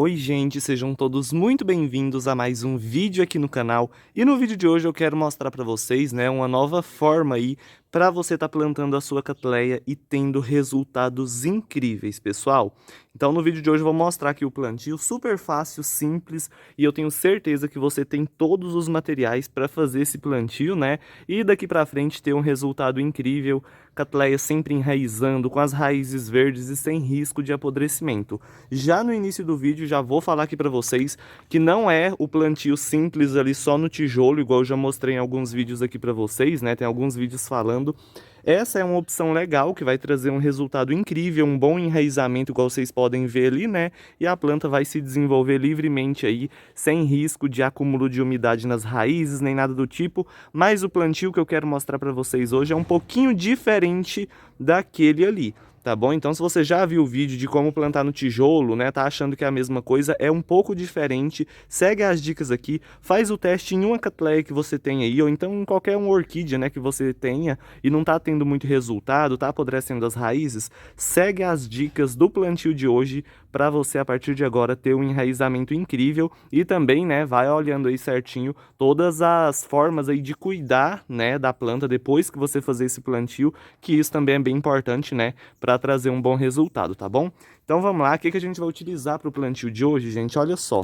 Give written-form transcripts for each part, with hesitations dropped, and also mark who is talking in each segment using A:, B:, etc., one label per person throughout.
A: Oi gente, sejam todos muito bem-vindos a mais um vídeo aqui no canal. E no vídeo de hoje eu quero mostrar para vocês, uma nova forma aí para você estar plantando a sua catleia e tendo resultados incríveis, pessoal. Então no vídeo de hoje eu vou mostrar aqui o plantio super fácil, simples, e eu tenho certeza que você tem todos os materiais para fazer esse plantio, E daqui para frente ter um resultado incrível, catleia sempre enraizando, com as raízes verdes e sem risco de apodrecimento. Já no início do vídeo já vou falar aqui para vocês que não é o plantio simples ali só no tijolo, igual eu já mostrei em alguns vídeos aqui para vocês, Tem alguns vídeos falando. Essa é uma opção legal que vai trazer um resultado incrível, um bom enraizamento, igual vocês podem ver ali, E a planta vai se desenvolver livremente aí, sem risco de acúmulo de umidade nas raízes, nem nada do tipo. Mas o plantio que eu quero mostrar para vocês hoje é um pouquinho diferente daquele ali. Tá bom? Então, se você já viu o vídeo de como plantar no tijolo, tá achando que é a mesma coisa, é um pouco diferente, segue as dicas aqui, faz o teste em uma catleia que você tem aí, ou então em qualquer uma orquídea, que você tenha e não tá tendo muito resultado, tá apodrecendo as raízes, segue as dicas do plantio de hoje para você, a partir de agora, ter um enraizamento incrível e também, vai olhando aí certinho todas as formas aí de cuidar, da planta depois que você fazer esse plantio, que isso também é bem importante, para trazer um bom resultado, tá bom? Então vamos lá, o que a gente vai utilizar para o plantio de hoje, gente? Olha só,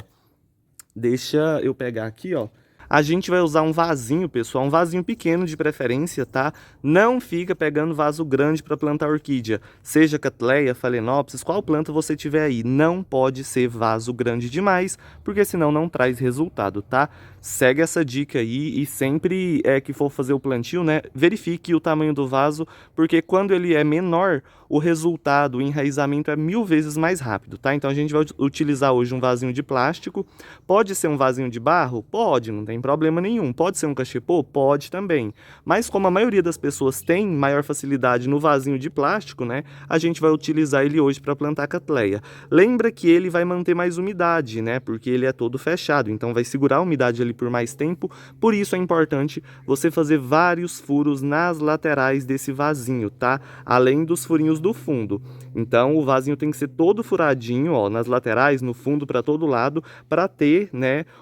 A: deixa eu pegar aqui, ó. A gente vai usar um vasinho, pessoal, um vasinho pequeno de preferência, tá? Não fica pegando vaso grande para plantar orquídea, seja catleia, phalaenopsis, qual planta você tiver aí. Não pode ser vaso grande demais, porque senão não traz resultado, tá? Segue essa dica aí e sempre que for fazer o plantio, verifique o tamanho do vaso, porque quando ele é menor, o resultado, o enraizamento é 1000 vezes mais rápido, tá? Então a gente vai utilizar hoje um vasinho de plástico. Pode ser um vasinho de barro? Pode, não tem problema nenhum. Pode ser um cachepô? Pode também. Mas como a maioria das pessoas tem maior facilidade no vasinho de plástico, a gente vai utilizar ele hoje para plantar catleia. Lembra que ele vai manter mais umidade, porque ele é todo fechado, então vai segurar a umidade ali por mais tempo. Por isso é importante você fazer vários furos nas laterais desse vasinho, tá? Além dos furinhos do fundo. Então o vasinho tem que ser todo furadinho, ó, nas laterais, no fundo, para todo lado, para ter,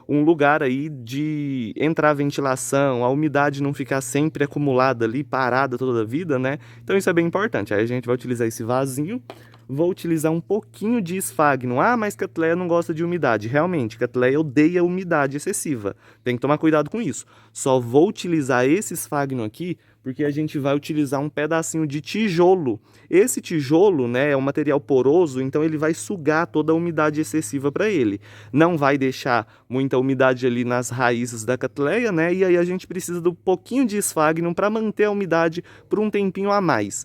A: um lugar aí de entrar ventilação, a umidade não ficar sempre acumulada ali, parada toda a vida, Então isso é bem importante. Aí a gente vai utilizar esse vasinho. Vou utilizar um pouquinho de esfagno. Ah, mas catleia não gosta de umidade. Realmente, catleia odeia umidade excessiva. Tem que tomar cuidado com isso. Só vou utilizar esse esfagno aqui porque a gente vai utilizar um pedacinho de tijolo. Esse tijolo, é um material poroso, então ele vai sugar toda a umidade excessiva para ele. Não vai deixar muita umidade ali nas raízes da catleia, E aí a gente precisa de um pouquinho de esfagno para manter a umidade por um tempinho a mais.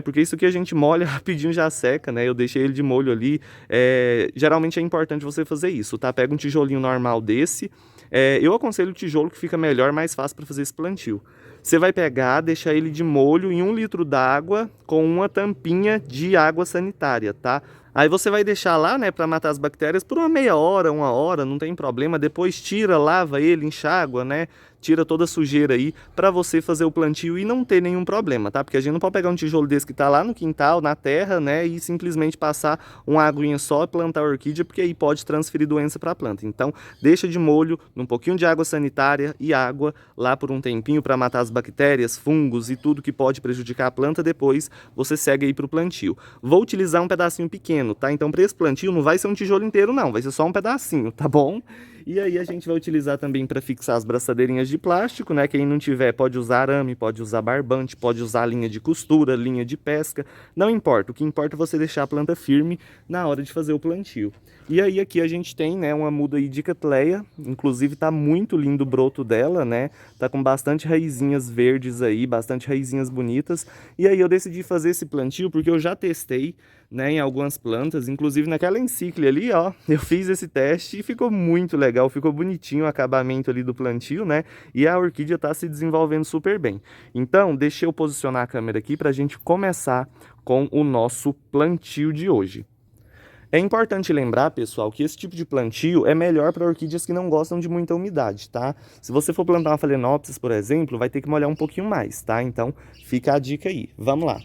A: Porque isso que a gente molha rapidinho já seca, Eu deixei ele de molho ali. Geralmente é importante você fazer isso, tá? Pega um tijolinho normal desse. Eu aconselho o tijolo que fica melhor, mais fácil para fazer esse plantio. Você vai pegar, deixar ele de molho em 1 litro d'água com uma tampinha de água sanitária, tá? Aí você vai deixar lá, para matar as bactérias por uma meia hora, 1 hora, não tem problema. Depois tira, lava ele, enxágua, Tira toda a sujeira aí para você fazer o plantio e não ter nenhum problema, tá? Porque a gente não pode pegar um tijolo desse que tá lá no quintal, na terra, e simplesmente passar uma aguinha só e plantar a orquídea, porque aí pode transferir doença para a planta. Então, deixa de molho num pouquinho de água sanitária e água lá por um tempinho para matar as bactérias, fungos e tudo que pode prejudicar a planta. Depois você segue aí para o plantio. Vou utilizar um pedacinho pequeno, tá? Então, para esse plantio não vai ser um tijolo inteiro não, vai ser só um pedacinho, tá bom? E aí a gente vai utilizar também para fixar as braçadeirinhas de plástico, Quem não tiver pode usar arame, pode usar barbante, pode usar linha de costura, linha de pesca, não importa. O que importa é você deixar a planta firme na hora de fazer o plantio. E aí aqui a gente tem, uma muda aí de catleia, inclusive tá muito lindo o broto dela, Tá com bastante raizinhas verdes aí, bastante raizinhas bonitas. E aí eu decidi fazer esse plantio porque eu já testei, em algumas plantas, inclusive naquela encíclia ali, ó, eu fiz esse teste e ficou muito legal, ficou bonitinho o acabamento ali do plantio, E a orquídea tá se desenvolvendo super bem. Então, deixa eu posicionar a câmera aqui pra gente começar com o nosso plantio de hoje. É importante lembrar, pessoal, que esse tipo de plantio é melhor para orquídeas que não gostam de muita umidade, tá? Se você for plantar uma phalaenopsis, por exemplo, vai ter que molhar um pouquinho mais, tá? Então, fica a dica aí. Vamos lá.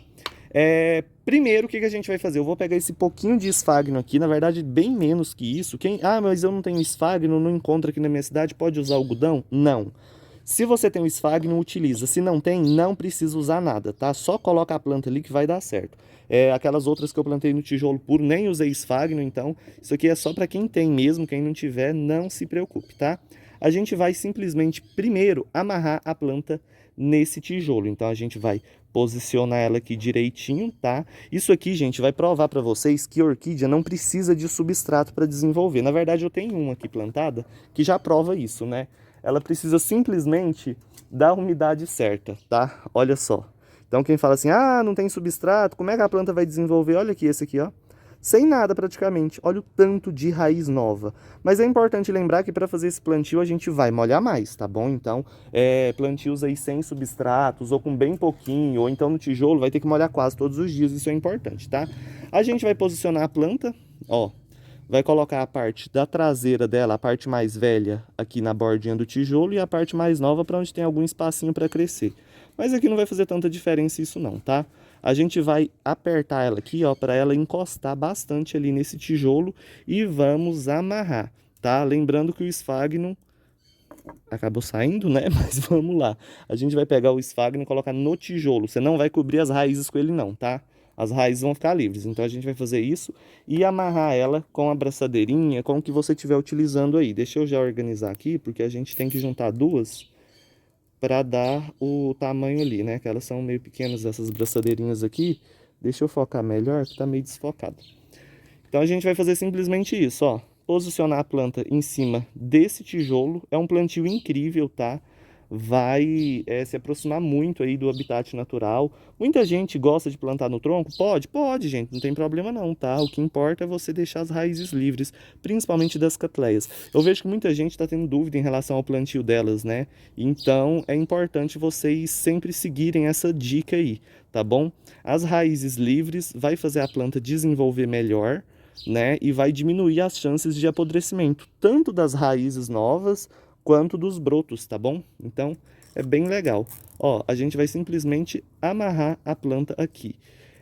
A: Primeiro, o que a gente vai fazer? Eu vou pegar esse pouquinho de esfagno aqui, na verdade, bem menos que isso. Mas eu não tenho esfagno, não encontro aqui na minha cidade, pode usar algodão? Não. Se você tem o esfagno, utiliza. Se não tem, não precisa usar nada, tá? Só coloca a planta ali que vai dar certo. Aquelas outras que eu plantei no tijolo puro, nem usei esfagno, então isso aqui é só para quem tem mesmo. Quem não tiver, não se preocupe, tá? A gente vai simplesmente, primeiro, amarrar a planta nesse tijolo. Então, a gente vai posicionar ela aqui direitinho, tá? Isso aqui, gente, vai provar para vocês que a orquídea não precisa de substrato para desenvolver. Na verdade, eu tenho uma aqui plantada que já prova isso, né? Ela precisa simplesmente da umidade certa, tá? Olha só. Então, quem fala assim, ah, não tem substrato, como é que a planta vai desenvolver? Olha aqui, esse aqui, ó. Sem nada praticamente. Olha o tanto de raiz nova. Mas é importante lembrar que para fazer esse plantio a gente vai molhar mais, tá bom? Então, plantios aí sem substratos ou com bem pouquinho, ou então no tijolo vai ter que molhar quase todos os dias, isso é importante, tá? A gente vai posicionar a planta, ó, vai colocar a parte da traseira dela, a parte mais velha aqui na bordinha do tijolo e a parte mais nova para onde tem algum espacinho para crescer. Mas aqui não vai fazer tanta diferença isso não, tá? A gente vai apertar ela aqui, ó, para ela encostar bastante ali nesse tijolo e vamos amarrar, tá? Lembrando que o esfagno acabou saindo, né? Mas vamos lá. A gente vai pegar o esfagno e colocar no tijolo. Você não vai cobrir as raízes com ele não, tá? As raízes vão ficar livres. Então a gente vai fazer isso e amarrar ela com a braçadeirinha, com o que você estiver utilizando aí. Deixa eu já organizar aqui, porque a gente tem que juntar duas para dar o tamanho ali, né? Que elas são meio pequenas, essas braçadeirinhas aqui. Deixa eu focar melhor, que tá meio desfocado. Então a gente vai fazer simplesmente isso, ó. Posicionar a planta em cima desse tijolo. É um plantio incrível, tá? Vai se aproximar muito aí do habitat natural. Muita gente gosta de plantar no tronco? Pode, gente, não tem problema não, tá? O que importa é você deixar as raízes livres, principalmente das catleias. Eu vejo que muita gente está tendo dúvida em relação ao plantio delas, né? Então é importante vocês sempre seguirem essa dica aí, tá bom? As raízes livres vai fazer a planta desenvolver melhor, né? E vai diminuir as chances de apodrecimento, tanto das raízes novas quanto dos brotos, tá bom? Então, é bem legal. Ó, a gente vai simplesmente amarrar a planta aqui.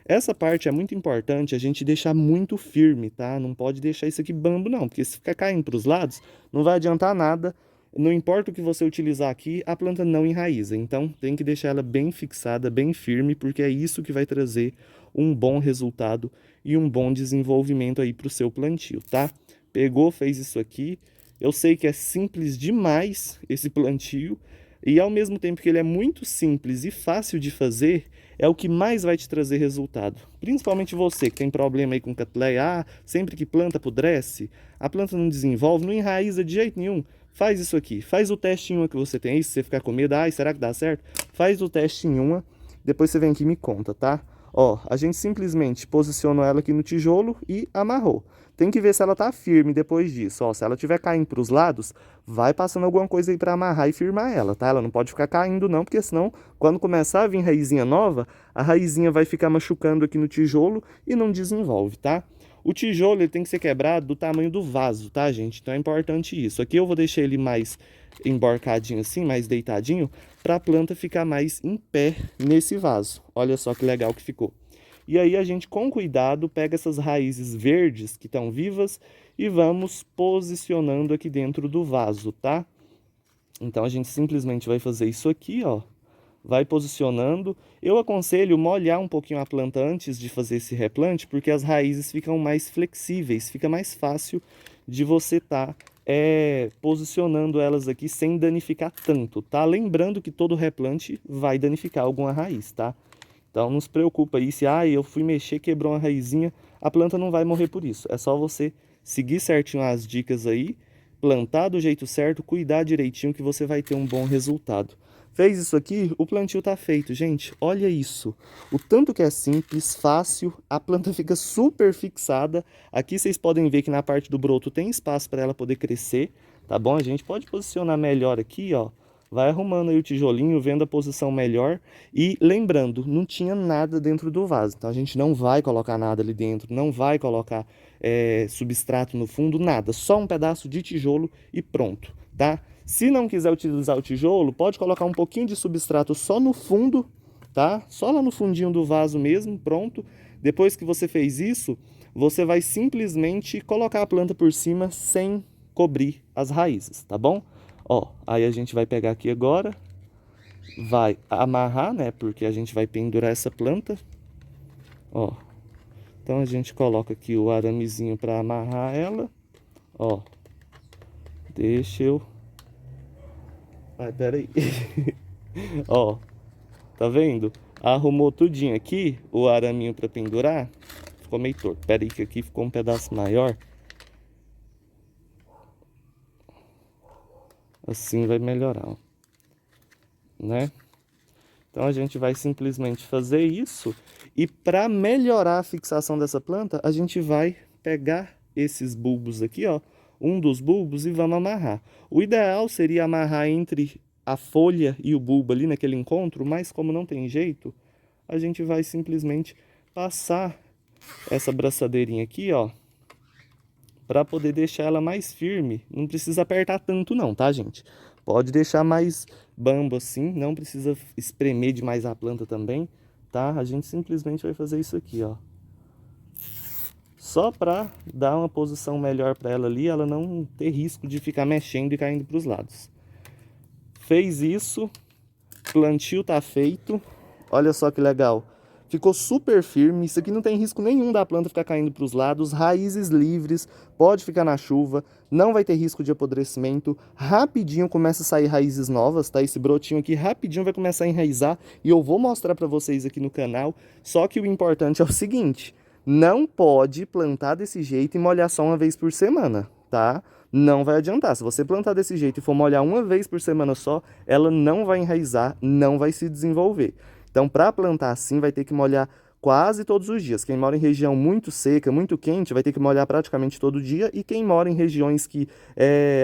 A: Essa parte é muito importante a gente deixar muito firme, tá? Não pode deixar isso aqui bambo não, porque se ficar caindo para os lados, não vai adiantar nada. Não importa o que você utilizar aqui, a planta não enraiza. Então, tem que deixar ela bem fixada, bem firme, porque é isso que vai trazer um bom resultado e um bom desenvolvimento aí para o seu plantio, tá? Pegou, fez isso aqui. Eu sei que é simples demais esse plantio e ao mesmo tempo que ele é muito simples e fácil de fazer, é o que mais vai te trazer resultado. Principalmente você que tem problema aí com catleia, sempre que planta apodrece, a planta não desenvolve, não enraiza de jeito nenhum. Faz isso aqui, faz o teste em uma que você tem aí, se você ficar com medo, será que dá certo? Faz o teste em uma, depois você vem aqui e me conta, tá? Ó, a gente simplesmente posicionou ela aqui no tijolo e amarrou. Tem que ver se ela tá firme depois disso, ó. Se ela estiver caindo para os lados, vai passando alguma coisa aí para amarrar e firmar ela, tá? Ela não pode ficar caindo não, porque senão, quando começar a vir raizinha nova, a raizinha vai ficar machucando aqui no tijolo e não desenvolve, tá? O tijolo ele tem que ser quebrado do tamanho do vaso, tá, gente? Então é importante isso. Aqui eu vou deixar ele mais emborcadinho assim, mais deitadinho, para a planta ficar mais em pé nesse vaso. Olha só que legal que ficou. E aí a gente, com cuidado, pega essas raízes verdes que estão vivas e vamos posicionando aqui dentro do vaso, tá? Então a gente simplesmente vai fazer isso aqui, ó. Vai posicionando. Eu aconselho molhar um pouquinho a planta antes de fazer esse replante, porque as raízes ficam mais flexíveis, fica mais fácil de você estar posicionando elas aqui sem danificar tanto, tá? Lembrando que todo replante vai danificar alguma raiz, tá? Então não se preocupa aí se eu fui mexer, quebrou uma raizinha, a planta não vai morrer por isso. É só você seguir certinho as dicas aí, plantar do jeito certo, cuidar direitinho que você vai ter um bom resultado. Fez isso aqui, o plantio tá feito, gente. Olha isso. O tanto que é simples, fácil, a planta fica super fixada. Aqui vocês podem ver que na parte do broto tem espaço para ela poder crescer, tá bom? A gente pode posicionar melhor aqui, ó. Vai arrumando aí o tijolinho, vendo a posição melhor. E lembrando, não tinha nada dentro do vaso. Então a gente não vai colocar nada ali dentro, não vai colocar substrato no fundo, nada. Só um pedaço de tijolo e pronto, tá? Se não quiser utilizar o tijolo, pode colocar um pouquinho de substrato só no fundo, tá? Só lá no fundinho do vaso mesmo, pronto. Depois que você fez isso, você vai simplesmente colocar a planta por cima sem cobrir as raízes, tá bom? Ó, aí a gente vai pegar aqui agora, vai amarrar, né? Porque a gente vai pendurar essa planta, ó. Então a gente coloca aqui o aramezinho para amarrar ela, ó. Deixa eu... Ai, peraí. Ó, tá vendo? Arrumou tudinho aqui, o araminho para pendurar. Ficou meio torto. Pera aí que aqui ficou um pedaço maior. Assim vai melhorar, ó. Né? Então a gente vai simplesmente fazer isso. E para melhorar a fixação dessa planta, a gente vai pegar esses bulbos aqui, ó. Um dos bulbos e vamos amarrar. O ideal seria amarrar entre a folha e o bulbo ali naquele encontro, mas como não tem jeito, a gente vai simplesmente passar essa braçadeirinha aqui, ó, para poder deixar ela mais firme. Não precisa apertar tanto não, tá, gente? Pode deixar mais bambo assim, não precisa espremer demais a planta também, tá? A gente simplesmente vai fazer isso aqui, ó. Só para dar uma posição melhor para ela ali, ela não ter risco de ficar mexendo e caindo para os lados. Fez isso, plantio tá feito. Olha só que legal. Ficou super firme, isso aqui não tem risco nenhum da planta ficar caindo para os lados, raízes livres, pode ficar na chuva, não vai ter risco de apodrecimento, rapidinho começa a sair raízes novas, tá? Esse brotinho aqui rapidinho vai começar a enraizar e eu vou mostrar para vocês aqui no canal, só que o importante é o seguinte, não pode plantar desse jeito e molhar só uma vez por semana, tá? Não vai adiantar. Se você plantar desse jeito e for molhar uma vez por semana só, ela não vai enraizar, não vai se desenvolver. Então, para plantar assim, vai ter que molhar quase todos os dias. Quem mora em região muito seca, muito quente, vai ter que molhar praticamente todo dia. E quem mora em regiões que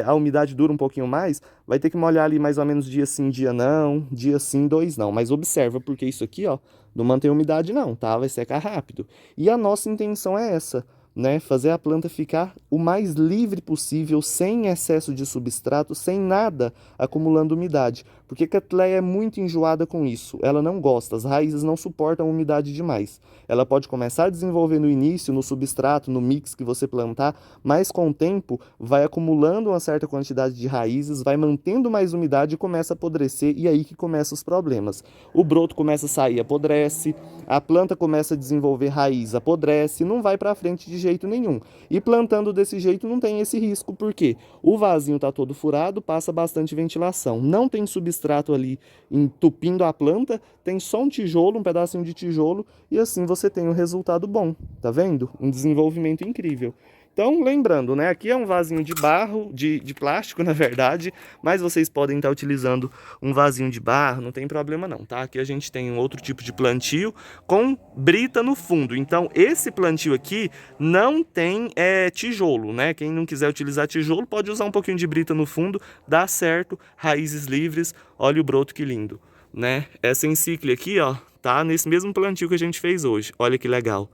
A: a umidade dura um pouquinho mais, vai ter que molhar ali mais ou menos dia sim, dia não, dia sim, dois não. Mas observa, porque isso aqui, ó, não mantém umidade não, tá? Vai secar rápido. E a nossa intenção é essa, né? Fazer a planta ficar o mais livre possível, sem excesso de substrato, sem nada acumulando umidade. Porque a Cattleya é muito enjoada com isso. Ela não gosta, as raízes não suportam umidade demais. Ela pode começar a desenvolver no início, no substrato, no mix que você plantar, mas com o tempo vai acumulando uma certa quantidade de raízes, vai mantendo mais umidade e começa a apodrecer, e aí que começam os problemas. O broto começa a sair, apodrece, a planta começa a desenvolver raiz, apodrece, não vai para frente de jeito nenhum. E plantando desse jeito não tem esse risco, porque o vasinho está todo furado, passa bastante ventilação, não tem substrato ali entupindo a planta, tem só um tijolo, um pedacinho de tijolo, e assim você tem um resultado bom, tá vendo? Um desenvolvimento incrível. Então, lembrando, né? Aqui é um vasinho de barro, de plástico, na verdade, mas vocês podem estar utilizando um vasinho de barro, não tem problema não, tá? Aqui a gente tem um outro tipo de plantio com brita no fundo. Então, esse plantio aqui não tem tijolo, né? Quem não quiser utilizar tijolo pode usar um pouquinho de brita no fundo, dá certo, raízes livres, olha o broto que lindo, né? Essa encíclia aqui, ó, tá nesse mesmo plantio que a gente fez hoje, olha que legal.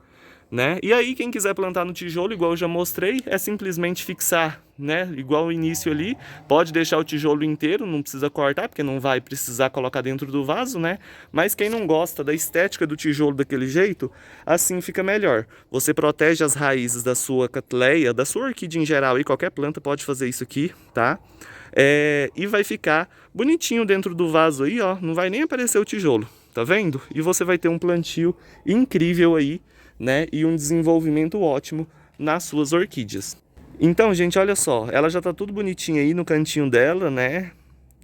A: Né? E aí quem quiser plantar no tijolo, igual eu já mostrei, é simplesmente fixar, né? Igual o início ali, pode deixar o tijolo inteiro, não precisa cortar, porque não vai precisar colocar dentro do vaso, né? Mas quem não gosta da estética do tijolo daquele jeito, assim fica melhor. Você protege as raízes da sua Cattleya, da sua orquídea em geral, e qualquer planta pode fazer isso aqui, tá? E vai ficar bonitinho dentro do vaso aí, ó, não vai nem aparecer o tijolo, tá vendo? E você vai ter um plantio incrível aí, né, e um desenvolvimento ótimo nas suas orquídeas. Então, gente, olha só, ela já tá tudo bonitinha aí no cantinho dela, né?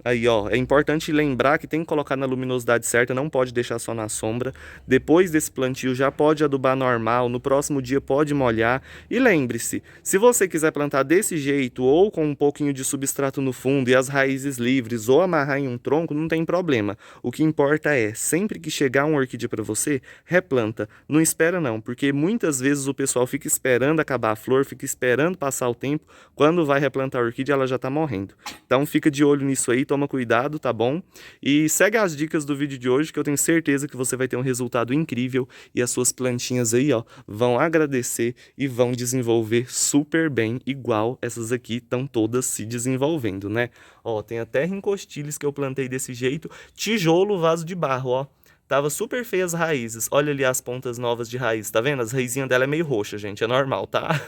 A: Aí, ó, é importante lembrar que tem que colocar na luminosidade certa, não pode deixar só na sombra. Depois desse plantio já pode adubar normal, no próximo dia pode molhar. E lembre-se, se você quiser plantar desse jeito, ou com um pouquinho de substrato no fundo e as raízes livres, ou amarrar em um tronco, não tem problema. O que importa é, sempre que chegar uma orquídea para você, replanta. Não espera não, porque muitas vezes o pessoal fica esperando acabar a flor, fica esperando passar o tempo, quando vai replantar a orquídea ela já tá morrendo. Então fica de olho nisso aí, toma cuidado, tá bom? E segue as dicas do vídeo de hoje, que eu tenho certeza que você vai ter um resultado incrível e as suas plantinhas aí, ó, vão agradecer e vão desenvolver super bem, igual essas aqui estão todas se desenvolvendo, né? Ó, tem até rincostilhas que eu plantei desse jeito, tijolo, vaso de barro, ó. Tava super feia as raízes. Olha ali as pontas novas de raiz, tá vendo? As raizinhas dela é meio roxa, gente, é normal, tá?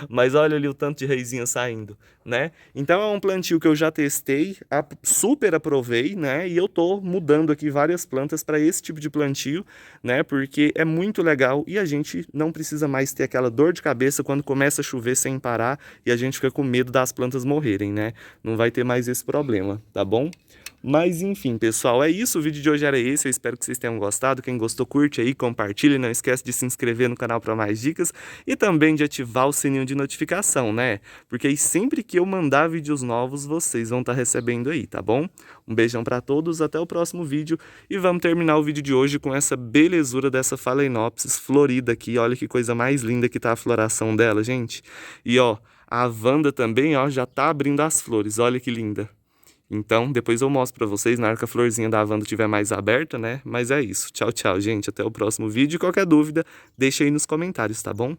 A: Mas olha ali o tanto de raizinha saindo, né? Então é um plantio que eu já testei, super aprovei, né? E eu tô mudando aqui várias plantas para esse tipo de plantio, né? Porque é muito legal e a gente não precisa mais ter aquela dor de cabeça quando começa a chover sem parar e a gente fica com medo das plantas morrerem, né? Não vai ter mais esse problema, tá bom? Mas enfim, pessoal, é isso. O vídeo de hoje era esse. Eu espero que vocês tenham gostado. Quem gostou, curte aí, compartilha. Não esquece de se inscrever no canal para mais dicas e também de ativar o sininho de notificação, né? Porque aí sempre que eu mandar vídeos novos, vocês vão estar recebendo aí, tá bom? Um beijão para todos, até o próximo vídeo e vamos terminar o vídeo de hoje com essa belezura dessa Phalaenopsis florida aqui. Olha que coisa mais linda que tá a floração dela, gente. E ó, a Wanda também, ó, já tá abrindo as flores. Olha que linda. Então, depois eu mostro pra vocês na hora que a florzinha da Wanda estiver mais aberta, né? Mas é isso. Tchau, tchau, gente. Até o próximo vídeo. E qualquer dúvida, deixa aí nos comentários, tá bom?